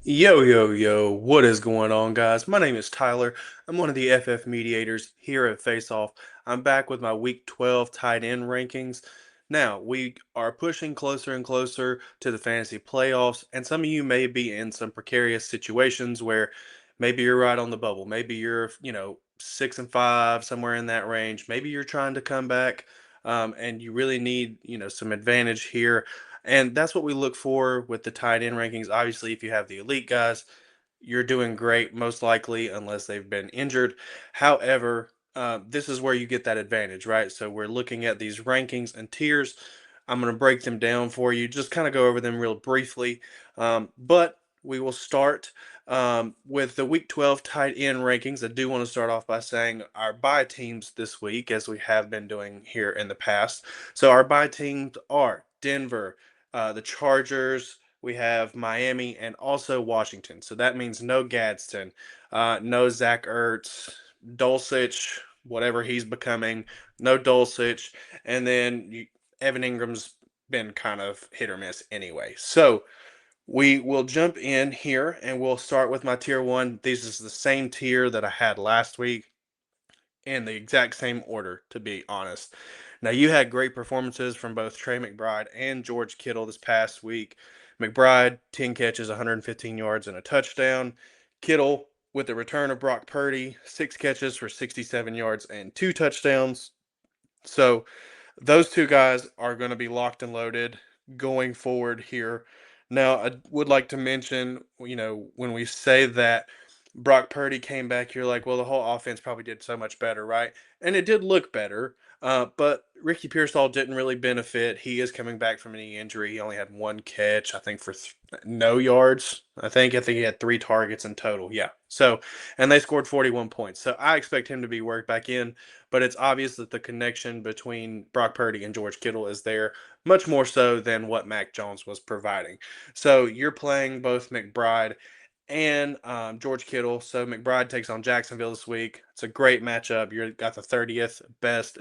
Yo, yo, yo, what is going on, guys? My name is Tyler. I'm one of the FF mediators here at Face Off. I'm back with my Week 12 tight end rankings. Now, we are pushing closer and closer to the fantasy playoffs, and some of you may be in some precarious situations where maybe you're right on the bubble. Maybe you're, 6 and 5, somewhere in that range. Maybe you're trying to come back, and you really need, some advantage here. And that's what we look for with the tight end rankings. Obviously, if you have the elite guys, you're doing great, most likely, unless they've been injured. However, this is where you get that advantage, right? So we're looking at these rankings and tiers. I'm going to break them down for you, just kind of go over them real briefly. But we will start with the Week 12 tight end rankings. I do want to start off by saying our bye teams this week, as we have been doing here in the past. So our bye teams are Denver, the Chargers, we have Miami, and also Washington. So that means no Gadsden, no Zach Ertz, Dulcich, whatever he's becoming, no Dulcich, and then Evan Ingram's been kind of hit or miss anyway. So we will jump in here and we'll start with my tier one. This is the same tier that I had last week in the exact same order, to be honest. Now, you had great performances from both Trey McBride and George Kittle this past week. McBride, 10 catches, 115 yards, and a touchdown. Kittle, with the return of Brock Purdy, 6 catches for 67 yards and 2 touchdowns. So, those two guys are going to be locked and loaded going forward here. Now, I would like to mention, when we say that Brock Purdy came back, you're like, well, the whole offense probably did so much better, right? And it did look better. But Ricky Pearsall didn't really benefit. He is coming back from an knee injury. He only had one catch, I think, for no yards. I think he had 3 targets in total. Yeah. So, and they scored 41 points. So I expect him to be worked back in. But it's obvious that the connection between Brock Purdy and George Kittle is there, much more so than what Mac Jones was providing. So you're playing both McBride and George Kittle. So McBride takes on Jacksonville this week. It's a great matchup. You've got the 30th best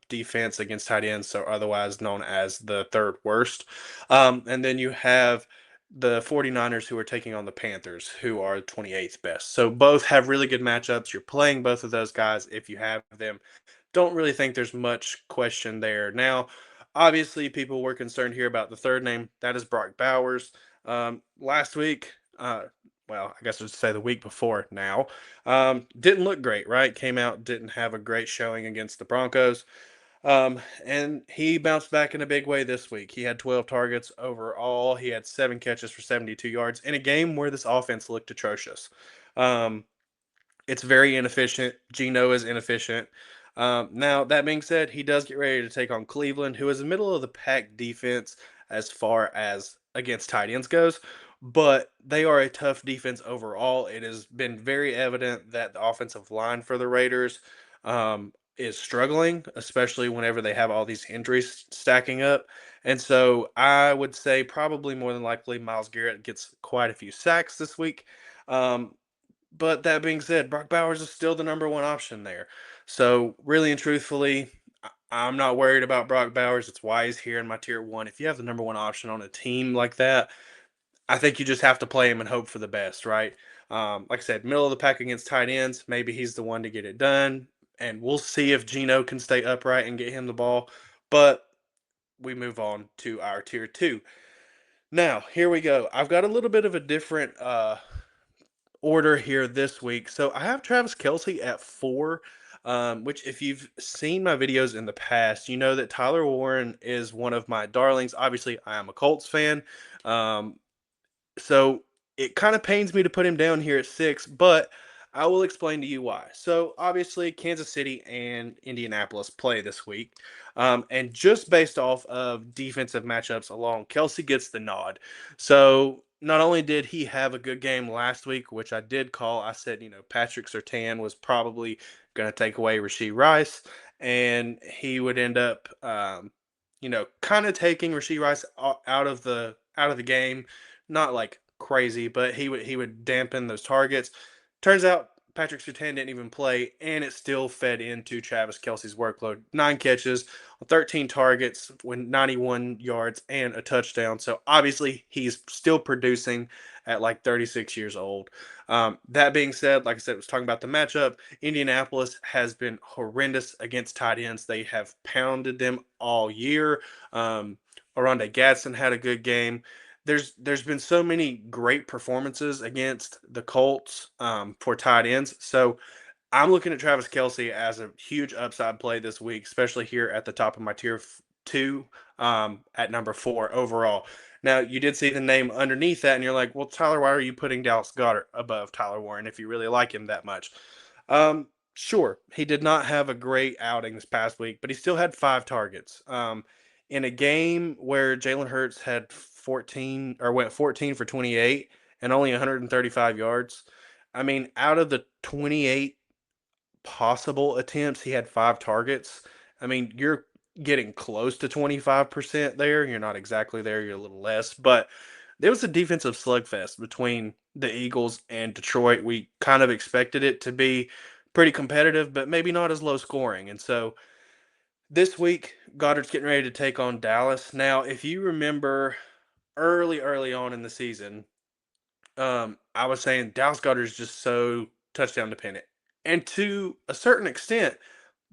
defense against tight ends, so otherwise known as the third worst. And then you have the 49ers who are taking on the Panthers, who are 28th best. So both have really good matchups. You're playing both of those guys if you have them. Don't really think there's much question there. Now, obviously, people were concerned here about the third name. That is Brock Bowers. Last week, well, I guess I should say the week before now, didn't look great, right? Came out, didn't have a great showing against the Broncos. And he bounced back in a big way this week. He had 12 targets overall. He had 7 catches for 72 yards in a game where this offense looked atrocious. Um, it's very inefficient. Geno is inefficient. Now, that being said, he does get ready to take on Cleveland, who is a middle of the pack defense as far as against tight ends goes, but they are a tough defense overall. It has been very evident that the offensive line for the Raiders is struggling, especially whenever they have all these injuries stacking up. And so I would say probably more than likely Myles Garrett gets quite a few sacks this week. Um, but that being said, Brock Bowers is still the number one option there. So really and truthfully, I'm not worried about Brock Bowers. It's why he's here in my tier one. If you have the number one option on a team like that, I think you just have to play him and hope for the best, right? Like I said, middle of the pack against tight ends, maybe he's the one to get it done. And we'll see if Geno can stay upright and get him the ball. But we move on to our tier two. Now, here we go. I've got a little bit of a different order here this week. So I have Travis Kelsey at 4, which if you've seen my videos in the past, you know that Tyler Warren is one of my darlings. Obviously, I am a Colts fan. Um, so it kind of pains me to put him down here at 6, but I will explain to you why. So obviously, Kansas City and Indianapolis play this week. And just based off of defensive matchups alone, Kelsey gets the nod. So not only did he have a good game last week, which I did call, I said, Patrick Surtain was probably going to take away Rashee Rice, and he would end up, kind of taking Rashee Rice out of the game. Not like crazy, but he would dampen those targets. Turns out Patrick Surtain didn't even play, and it still fed into Travis Kelce's workload. 9 catches, 13 targets, with 91 yards and a touchdown. So obviously, he's still producing at like 36 years old. That being said, like I said, I was talking about the matchup. Indianapolis has been horrendous against tight ends. They have pounded them all year. Oronde Gadsden had a good game. There's been so many great performances against the Colts for tight ends. So I'm looking at Travis Kelce as a huge upside play this week, especially here at the top of my two at number 4 overall. Now, you did see the name underneath that, and you're like, well, Tyler, why are you putting Dallas Goedert above Tyler Warren if you really like him that much? Sure, he did not have a great outing this past week, but he still had 5 targets. In a game where Jalen Hurts had 14 or went 14 for 28 and only 135 yards. I mean, out of the 28 possible attempts, he had 5 targets. I mean, you're getting close to 25% there. You're not exactly there, you're a little less, but there was a defensive slugfest between the Eagles and Detroit. We kind of expected it to be pretty competitive, but maybe not as low scoring. And so this week, Goddard's getting ready to take on Dallas. Now, if you remember early on in the season, I was saying Dallas Goedert is just so touchdown dependent. And to a certain extent,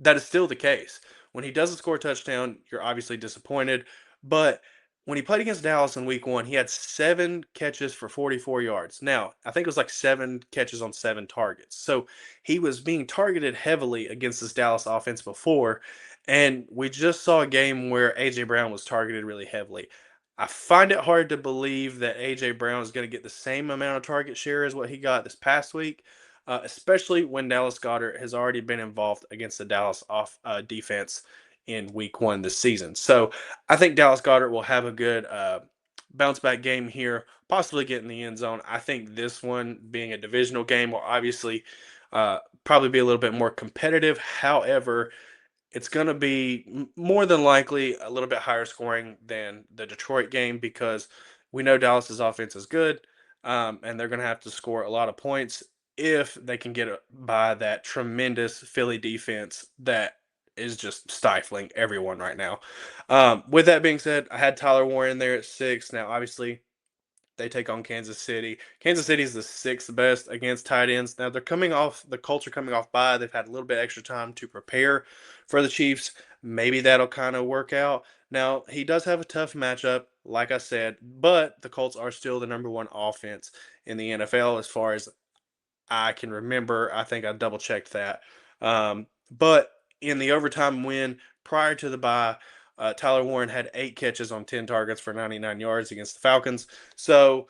that is still the case. When he doesn't score a touchdown, you're obviously disappointed. But when he played against Dallas in week 1, he had 7 catches for 44 yards. Now, I think it was like 7 catches on 7 targets. So he was being targeted heavily against this Dallas offense before. And we just saw a game where A.J. Brown was targeted really heavily. I find it hard to believe that A.J. Brown is going to get the same amount of target share as what he got this past week, especially when Dallas Goedert has already been involved against the Dallas defense in week 1 this season. So I think Dallas Goedert will have a good bounce back game here, possibly get in the end zone. I think this one, being a divisional game, will obviously probably be a little bit more competitive. However, it's going to be more than likely a little bit higher scoring than the Detroit game because we know Dallas's offense is good, and they're going to have to score a lot of points if they can get by that tremendous Philly defense that is just stifling everyone right now. With that being said, I had Tyler Warren there at 6. Now, obviously, they take on Kansas City. Kansas City is the 6th best against tight ends. Now they're coming off the Colts are coming off bye. They've had a little bit extra time to prepare for the Chiefs. Maybe that'll kind of work out. Now he does have a tough matchup, like I said, but the Colts are still the number 1 offense in the NFL as far as I can remember. I think I double checked that. But in the overtime win prior to the bye, Tyler Warren had 8 catches on 10 targets for 99 yards against the Falcons. So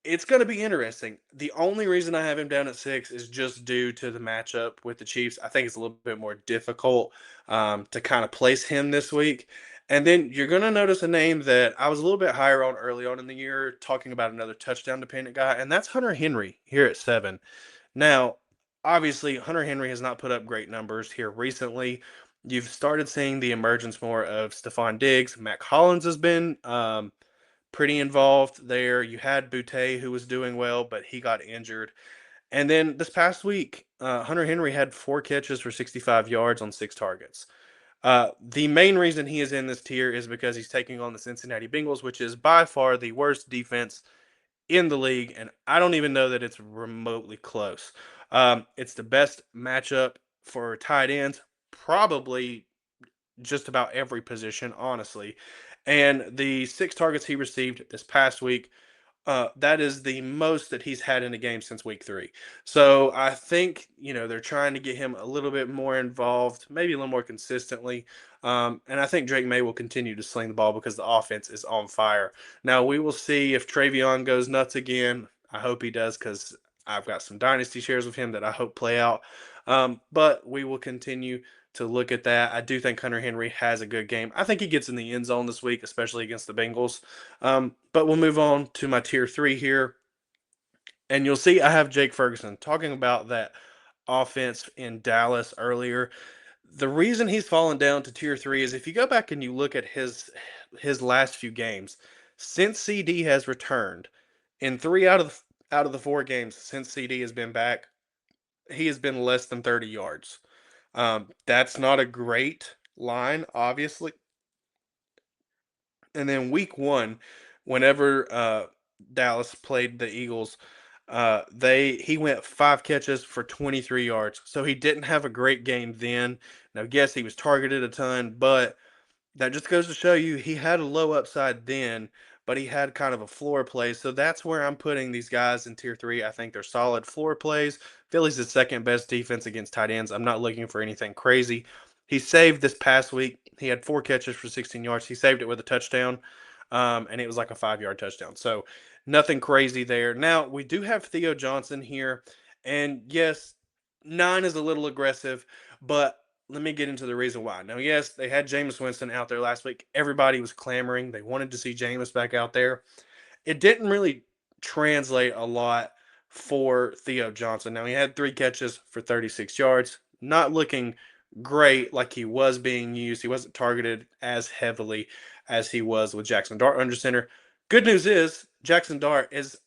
it's going to be interesting. The only reason I have him down at 6 is just due to the matchup with the Chiefs. I think it's a little bit more difficult to kind of place him this week. And then you're going to notice a name that I was a little bit higher on early on in the year, talking about another touchdown dependent guy, and that's Hunter Henry here at 7. Now, obviously, Hunter Henry has not put up great numbers here recently. You've started seeing the emergence more of Stephon Diggs. Mac Hollins has been pretty involved there. You had Boutte, who was doing well, but he got injured. And then this past week, Hunter Henry had 4 catches for 65 yards on 6 targets. The main reason he is in this tier is because he's taking on the Cincinnati Bengals, which is by far the worst defense in the league, and I don't even know that it's remotely close. It's the best matchup for tight ends, probably just about every position, honestly. And the 6 targets he received this past week, that is the most that he's had in a game since week 3. So I think, they're trying to get him a little bit more involved, maybe a little more consistently. And I think Drake May will continue to sling the ball because the offense is on fire. Now, we will see if Travion goes nuts again. I hope he does because I've got some dynasty shares of him that I hope play out. But we will continue to look at that. I do think Hunter Henry has a good game. I think he gets in the end zone this week, especially against the Bengals. But we'll move on to my tier 3 here. And you'll see I have Jake Ferguson talking about that offense in Dallas earlier. The reason he's fallen down to tier 3 is if you go back and you look at his last few games, since CD has returned, in 3 out of the 4 games since CD has been back, he has been less than 30 yards. That's not a great line, obviously. And then week one, whenever Dallas played the Eagles, he went 5 catches for 23 yards. So he didn't have a great game then. Now, yes, he was targeted a ton, but that just goes to show you he had a low upside then, but he had kind of a floor play. So that's where I'm putting these guys in tier three. I think they're solid floor plays. Philly's the second best defense against tight ends. I'm not looking for anything crazy. He saved this past week. He had 4 catches for 16 yards. He saved it with a touchdown, and it was like a 5 yard touchdown. So nothing crazy there. Now, we do have Theo Johnson here. And yes, 9 is a little aggressive, but let me get into the reason why. Now, yes, they had Jameis Winston out there last week. Everybody was clamoring. They wanted to see Jameis back out there. It didn't really translate a lot for Theo Johnson. Now, he had 3 catches for 36 yards, not looking great like he was being used. He wasn't targeted as heavily as he was with Jackson Dart under center. Good news is Jackson Dart is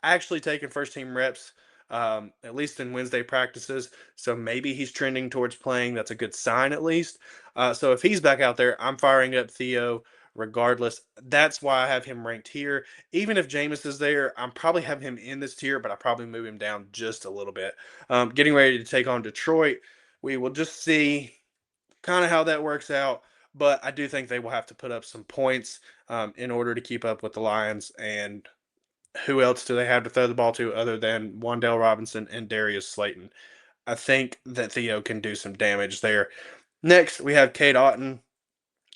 actually taking first team reps, at least in Wednesday practices. So maybe he's trending towards playing. That's a good sign, at least. So if he's back out there, I'm firing up Theo regardless. That's why I have him ranked here. Even if Jameis is there, I'm probably have him in this tier, but I probably move him down just a little bit. Getting ready to take on Detroit. We will just see kind of how that works out. But I do think they will have to put up some points in order to keep up with the Lions. And who else do they have to throw the ball to other than Wandale Robinson and Darius Slayton? I think that Theo can do some damage there. Next, we have Cade Otton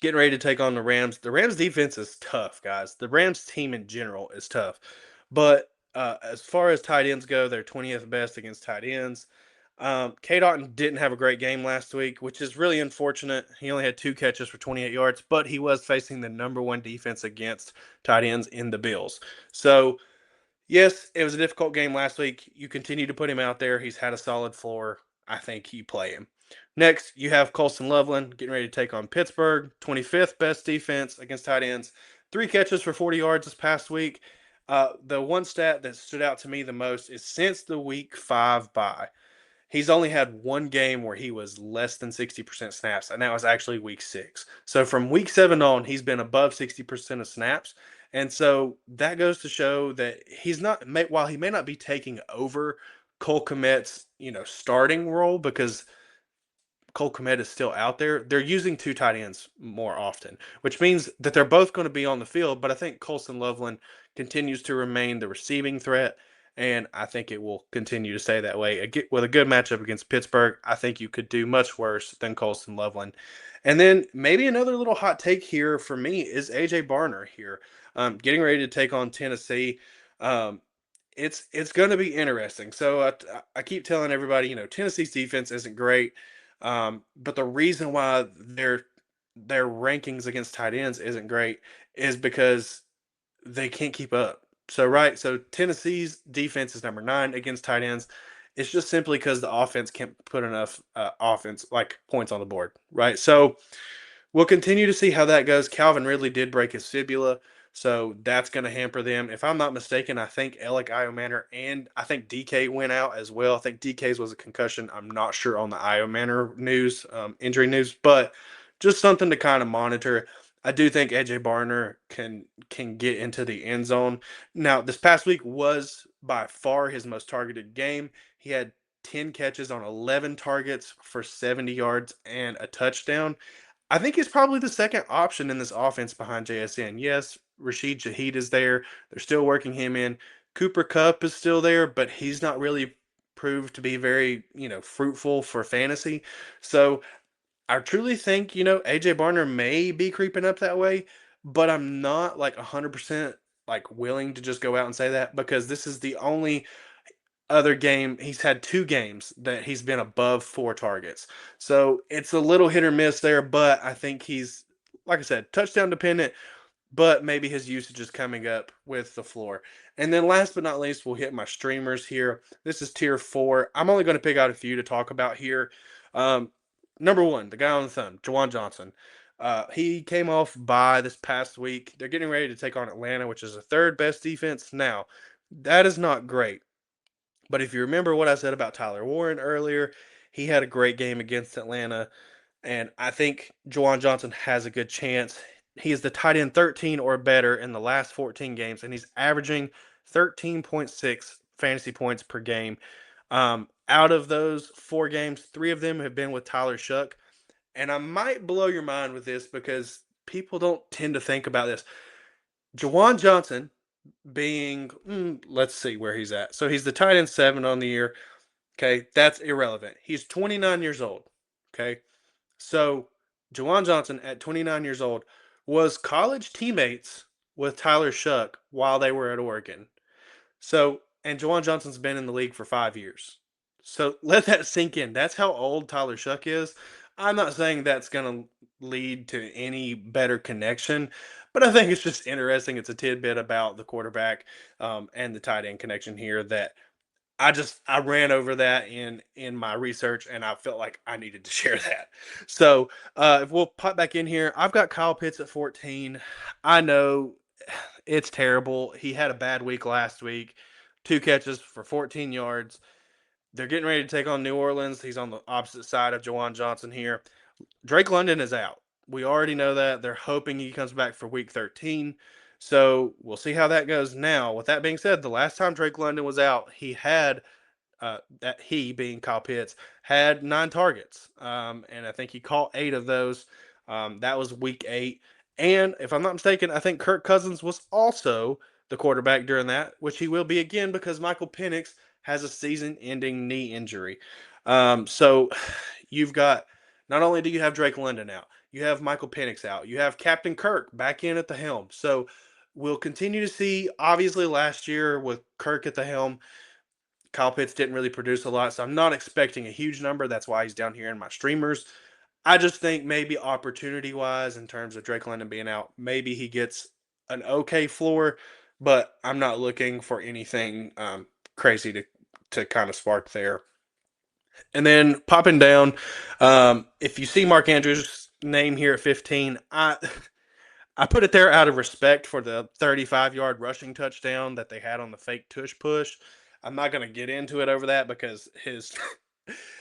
getting ready to take on the Rams. The Rams defense is tough, guys. The Rams team in general is tough. But as far as tight ends go, they're 20th best against tight ends. Cade Otton didn't have a great game last week, which is really unfortunate. He only had 2 catches for 28 yards, but he was facing the number one defense against tight ends in the Bills. So yes, it was a difficult game last week. You continue to put him out there. He's had a solid floor. I think you play him. Next, you have Colston Loveland getting ready to take on Pittsburgh, 25th best defense against tight ends. 3 catches for 40 yards this past week. The one stat that stood out to me the most is since the week 5 bye, he's only had one game where he was less than 60% snaps, and that was actually week 6. So from week 7 on, he's been above 60% of snaps. And so that goes to show that he's not, while he may not be taking over Cole Kmet's, starting role because Cole Kmet is still out there, they're using 2 tight ends more often, which means that they're both going to be on the field. But I think Colston Loveland continues to remain the receiving threat, and I think it will continue to stay that way. With a good matchup against Pittsburgh, I think you could do much worse than Colston Loveland. And then maybe another little hot take here for me is AJ Barner here, getting ready to take on Tennessee. Um, it's going to be interesting. So I keep telling everybody, Tennessee's defense isn't great, but the reason why their rankings against tight ends isn't great is because they can't keep up. So Tennessee's defense is number 9 against tight ends. It's just simply because the offense can't put enough offense like points on the board, right? So we'll continue to see how that goes. Calvin Ridley did break his fibula, so that's going to hamper them. If I'm not mistaken, I think Alec Iomanner and I think DK went out as well. I think DK's was a concussion. I'm not sure on the Iomanner news, injury news, but just something to kind of monitor. I do think AJ Barner can get into the end zone. Now, this past week was by far his most targeted game. He had 10 catches on 11 targets for 70 yards and a touchdown. I think he's probably the second option in this offense behind JSN. Yes, Rashid Shaheed is there. They're still working him in. Cooper Cup is still there, but he's not really proved to be very, fruitful for fantasy. So I truly think, AJ Barner may be creeping up that way, but I'm not like 100% like willing to just go out and say that because this is the only other game. He's had 2 games that he's been above 4 targets. So it's a little hit or miss there, but I think he's, like I said, touchdown dependent, but maybe his usage is coming up with the floor. And then last but not least, we'll hit my streamers here. This is tier 4. I'm only going to pick out a few to talk about here. Um, Number 1, the guy on the thumb, Juwan Johnson. He came off by this past week. They're getting ready to take on Atlanta, which is the third best defense. Now, that is not great. But if you remember what I said about Tyler Warren earlier, he had a great game against Atlanta. And I think Juwan Johnson has a good chance. He is the tight end 13 or better in the last 14 games, and he's averaging 13.6 fantasy points per game. Out of those 4 games, 3 of them have been with Tyler Shuck. And I might blow your mind with this because people don't tend to think about this. Juwan Johnson being, let's see where he's at. So he's the tight end 7 on the year. Okay, that's irrelevant. He's 29 years old. Okay, so Juwan Johnson at 29 years old was college teammates with Tyler Shuck while they were at Oregon. So, and Juwan Johnson's been in the league for 5 years. So let that sink in. That's how old Tyler Shuck is. I'm not saying that's going to lead to any better connection, but I think it's just interesting. It's a tidbit about the quarterback and the tight end connection here that I ran over that in my research, and I felt like I needed to share that. So if we'll pop back in here, I've got Kyle Pitts at 14. I know it's terrible. He had a bad week last week, 2 catches for 14 yards. They're getting ready to take on New Orleans. He's on the opposite side of Juwan Johnson here. Drake London is out. We already know that. They're hoping he comes back for week 13. So we'll see how that goes now. With that being said, the last time Drake London was out, he had that he being Kyle Pitts had 9 targets, and I think he caught 8 of those. That was week 8, and if I'm not mistaken, I think Kirk Cousins was also the quarterback during that, which he will be again because Michael Penix has a season-ending knee injury. So you've got not only do you have Drake London out, you have Michael Penix out, you have Captain Kirk back in at the helm. So we'll continue to see. Obviously, last year with Kirk at the helm, Kyle Pitts didn't really produce a lot, so I'm not expecting a huge number. That's why he's down here in my streamers. I just think maybe opportunity wise, in terms of Drake London being out, maybe he gets an okay floor, but I'm not looking for anything crazy to kind of spark there. And then popping down, if you see Mark Andrews' name here at 15, I put it there out of respect for the 35-yard rushing touchdown that they had on the fake tush push. I'm not going to get into it over that because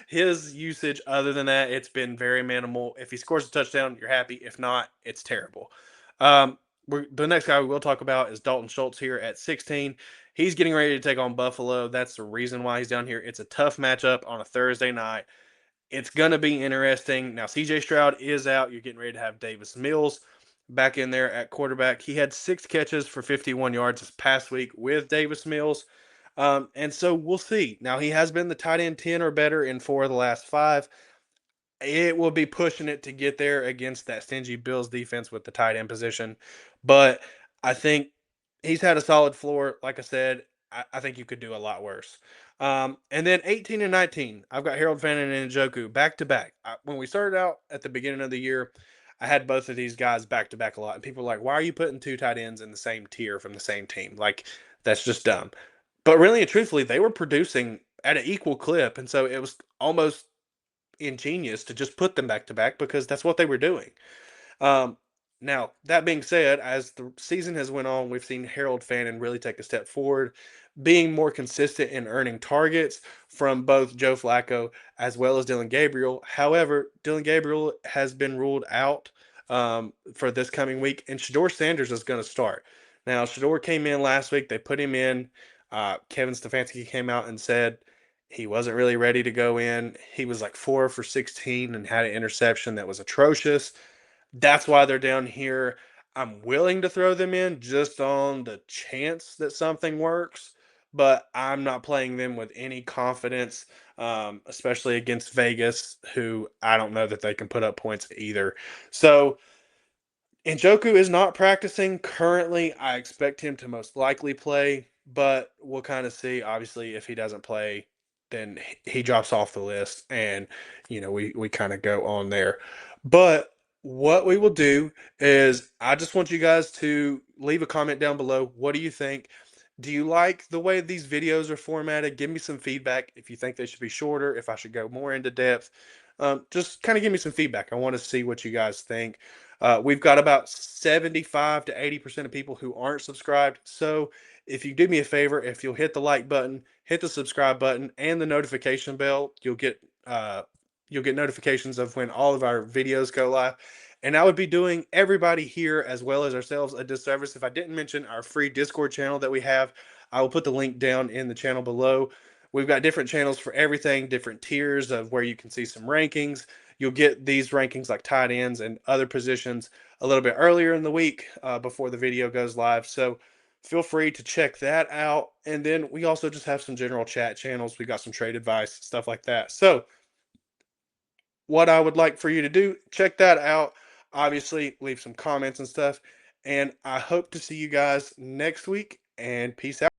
his usage other than that, it's been very minimal. If he scores a touchdown, you're happy. If not, it's terrible. The next guy we will talk about is Dalton Schultz here at 16. He's getting ready to take on Buffalo. That's the reason why he's down here. It's a tough matchup on a Thursday night. It's going to be interesting. Now, CJ Stroud is out. You're getting ready to have Davis Mills back in there at quarterback. He had 6 catches for 51 yards this past week with Davis Mills. And so we'll see. Now, he has been the tight end 10 or better in 4 of the last 5. It will be pushing it to get there against that stingy Bills defense with the tight end position. But I think he's had a solid floor. Like I said, I think you could do a lot worse. And then 18 and 19, I've got Harold Fannin and Njoku back to back. When we started out at the beginning of the year, I had both of these guys back to back a lot. And people were like, why are you putting 2 tight ends in the same tier from the same team? Like, that's just dumb. But really and truthfully, they were producing at an equal clip. And so it was almost ingenious to just put them back to back because that's what they were doing. Um, Now, that being said, as the season has went on, we've seen Harold Fannin really take a step forward, being more consistent in earning targets from both Joe Flacco as well as Dylan Gabriel. However, Dylan Gabriel has been ruled out for this coming week, and Shador Sanders is going to start. Now, Shador came in last week. They put him in. Kevin Stefanski came out and said he wasn't really ready to go in. He was like 4 for 16 and had an interception that was atrocious. That's why they're down here. I'm willing to throw them in just on the chance that something works, but I'm not playing them with any confidence, especially against Vegas, who I don't know that they can put up points either. So Njoku is not practicing currently. I expect him to most likely play, but we'll kind of see. Obviously, if he doesn't play, then he drops off the list, and we kind of go on there. But what we will do is, I just want you guys to leave a comment down below. What do you think? Do you like the way these videos are formatted? Give me some feedback if you think they should be shorter, if I should go more into depth. Just kind of give me some feedback. I want to see what you guys think. We've got about 75 to 80% of people who aren't subscribed. So If you do me a favor, if you'll hit the like button, hit the subscribe button, and the notification bell, you'll get notifications of when all of our videos go live. And I would be doing everybody here as well as ourselves a disservice if I didn't mention our free Discord channel that we have. I will put the link down in the channel below. We've got different channels for everything, different tiers of where you can see some rankings. You'll get these rankings like tight ends and other positions a little bit earlier in the week before the video goes live. So feel free to check that out. And then we also just have some general chat channels. We got some trade advice, stuff like that. So what I would like for you to do, check that out. Obviously, leave some comments and stuff. And I hope to see you guys next week. And peace out.